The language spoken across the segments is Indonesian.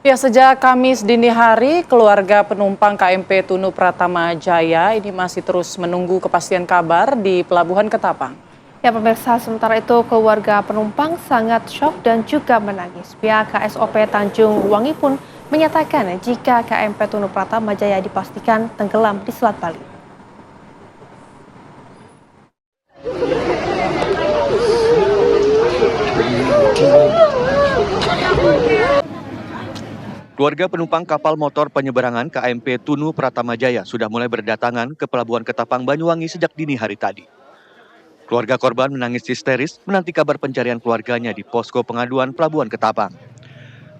Ya, sejak Kamis dini hari, keluarga penumpang KMP Tunu Pratama Jaya ini masih terus menunggu kepastian kabar di Pelabuhan Ketapang. Ya pemirsa, sementara itu keluarga penumpang sangat syok dan juga menangis. Pihak KSOP Tanjung Wangi pun menyatakan jika KMP Tunu Pratama Jaya dipastikan tenggelam di Selat Bali. Keluarga penumpang kapal motor penyeberangan KMP Tunu Pratama Jaya sudah mulai berdatangan ke Pelabuhan Ketapang Banyuwangi sejak dini hari tadi. Keluarga korban menangis histeris menanti kabar pencarian keluarganya di posko pengaduan Pelabuhan Ketapang.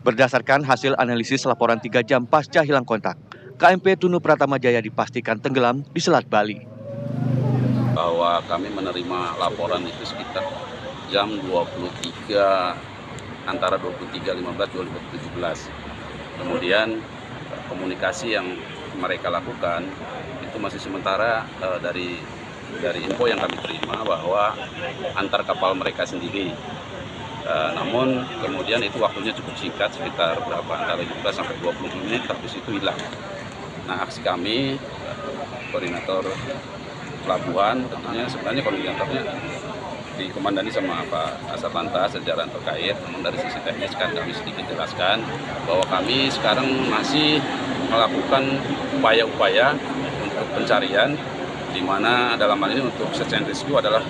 Berdasarkan hasil analisis laporan 3 jam pasca hilang kontak, KMP Tunu Pratama Jaya dipastikan tenggelam di Selat Bali. Bahwa kami menerima laporan itu sekitar jam 23 antara 23.15 2017. Kemudian komunikasi yang mereka lakukan itu masih sementara dari info yang kami terima bahwa antar kapal mereka sendiri. Namun kemudian itu waktunya cukup singkat, sekitar antara 15 sampai 20 menit, habis itu hilang. Nah, aksi kami koordinator pelabuhan tentunya sebenarnya koordinatornya dikomandani sama Pak Asatlantas jajaran terkait. Namun dari sisi teknis kan kami sedikit jelaskan bahwa kami sekarang masih melakukan upaya-upaya untuk pencarian, di mana dalam hal ini untuk search and rescue adalah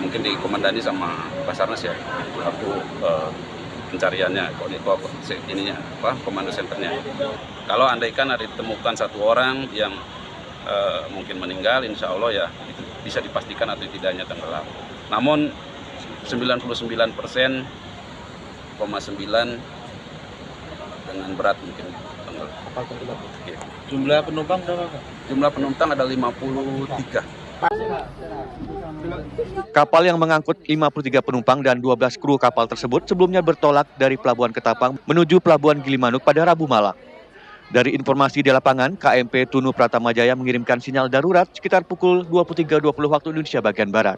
mungkin dikomandani sama Basarnas ya, aku pencariannya, komando senternya. Kalau andaikan ada ditemukan satu orang yang mungkin meninggal, insya Allah ya itu bisa dipastikan atau tidaknya tenggelam. Namun 99,9% dengan berat mungkin tenggelam. Ya. Jumlah penumpang berapa, Pak? Jumlah penumpang ada 53. Kapal yang mengangkut 53 penumpang dan 12 kru kapal tersebut sebelumnya bertolak dari Pelabuhan Ketapang menuju Pelabuhan Gilimanuk pada Rabu malam. Dari informasi di lapangan, KMP Tunu Pratama Jaya mengirimkan sinyal darurat sekitar pukul 23.20 waktu Indonesia bagian Barat.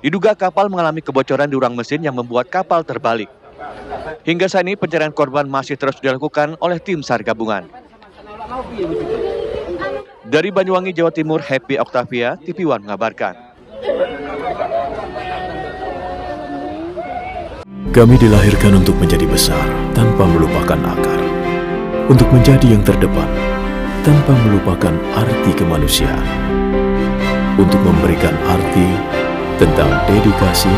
Diduga kapal mengalami kebocoran di ruang mesin yang membuat kapal terbalik. Hingga saat ini pencarian korban masih terus dilakukan oleh tim SAR gabungan. Dari Banyuwangi, Jawa Timur, Happy Octavia, TV One mengabarkan. Kami dilahirkan untuk menjadi besar tanpa melupakan akar. Untuk menjadi yang terdepan tanpa melupakan arti kemanusiaan. Untuk memberikan arti tentang dedikasi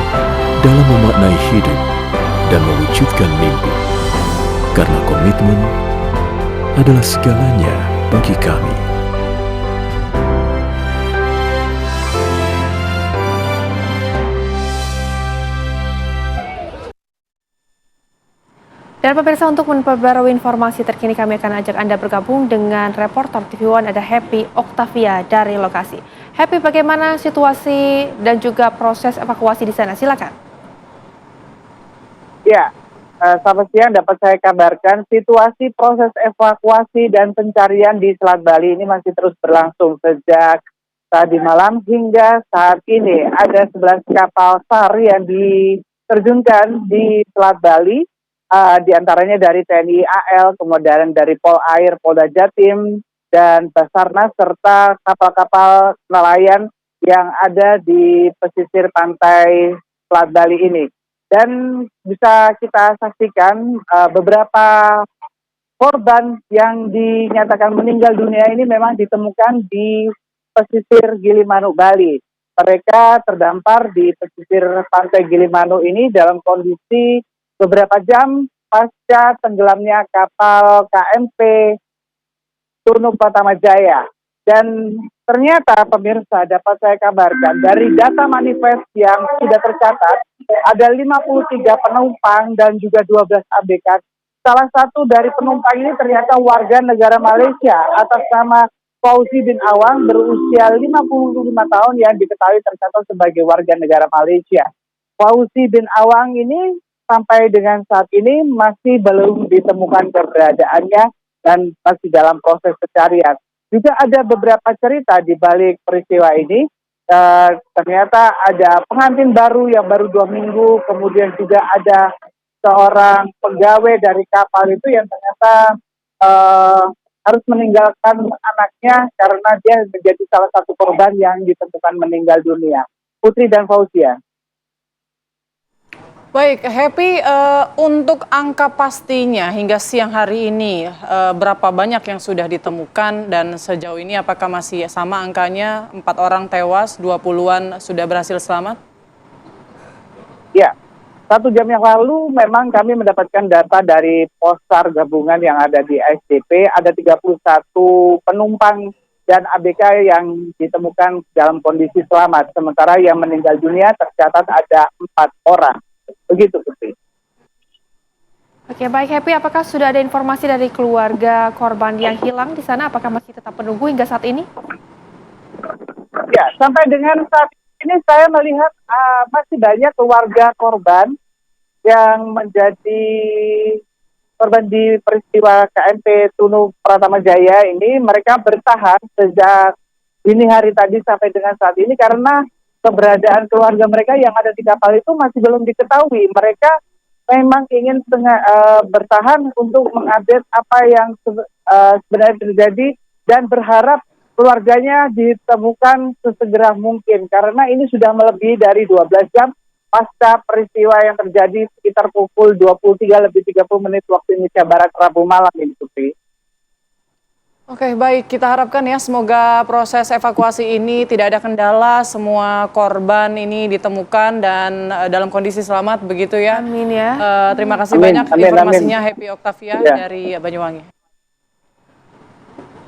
dalam memaknai hidup dan mewujudkan mimpi. Karena komitmen adalah segalanya bagi kami. Dan pemirsa, untuk memperbarui informasi terkini kami akan ajak Anda bergabung dengan reporter TV One ada Happy Octavia dari lokasi. Happy, bagaimana situasi dan juga proses evakuasi di sana? Silakan. Ya, selamat siang, dapat saya kabarkan situasi proses evakuasi dan pencarian di Selat Bali ini masih terus berlangsung sejak tadi malam hingga saat ini. Ada 11 kapal SAR yang diterjunkan di Selat Bali. Di antaranya dari TNI AL, kemudian dari Polair, Polda Jatim, dan Basarnas, serta kapal-kapal nelayan yang ada di pesisir pantai Selat Bali ini. Dan bisa kita saksikan beberapa korban yang dinyatakan meninggal dunia ini memang ditemukan di pesisir Gilimanuk, Bali. Mereka terdampar di pesisir pantai Gilimanuk ini dalam kondisi beberapa jam pasca tenggelamnya kapal KMP Tunu Pratama Jaya. Dan ternyata pemirsa, dapat saya kabarkan dari data manifest yang sudah tercatat ada 53 penumpang dan juga 12 ABK. Salah satu dari penumpang ini ternyata warga negara Malaysia atas nama Fauzi bin Awang berusia 55 tahun yang diketahui tercatat sebagai warga negara Malaysia. Fauzi bin Awang ini sampai dengan saat ini masih belum ditemukan keberadaannya dan masih dalam proses pencarian. Juga ada beberapa cerita di balik peristiwa ini. Ternyata ada pengantin baru yang baru 2 minggu, kemudian juga ada seorang pegawai dari kapal itu yang ternyata harus meninggalkan anaknya karena dia menjadi salah satu korban yang ditemukan meninggal dunia. Putri dan Fauzia. Baik, Happy, untuk angka pastinya hingga siang hari ini, berapa banyak yang sudah ditemukan dan sejauh ini apakah masih sama angkanya, 4 orang tewas, 20-an sudah berhasil selamat? Ya, 1 jam yang lalu memang kami mendapatkan data dari Posar gabungan yang ada di ASDP, ada 31 penumpang dan ABK yang ditemukan dalam kondisi selamat, sementara yang meninggal dunia tercatat ada 4 orang. Begitu, Putri. Oke, baik Happy, apakah sudah ada informasi dari keluarga korban yang hilang di sana? Apakah masih tetap menunggu hingga saat ini? Ya, sampai dengan saat ini saya melihat masih banyak keluarga korban yang menjadi korban di peristiwa KMP Tunu Pratama Jaya ini. Mereka bertahan sejak dini hari tadi sampai dengan saat ini karena keberadaan keluarga mereka yang ada di kapal itu masih belum diketahui. Mereka memang ingin bertahan untuk mengupdate apa yang sebenarnya terjadi dan berharap keluarganya ditemukan sesegera mungkin karena ini sudah melebihi dari 12 jam pasca peristiwa yang terjadi sekitar pukul 23:30 waktu Indonesia Barat Rabu malam ini, Putri. Oke, baik, kita harapkan ya semoga proses evakuasi ini tidak ada kendala, semua korban ini ditemukan dan dalam kondisi selamat begitu ya. Amin ya. Terima kasih Amin, banyak amin, informasinya amin. Happy Octavia Ya. dari Banyuwangi.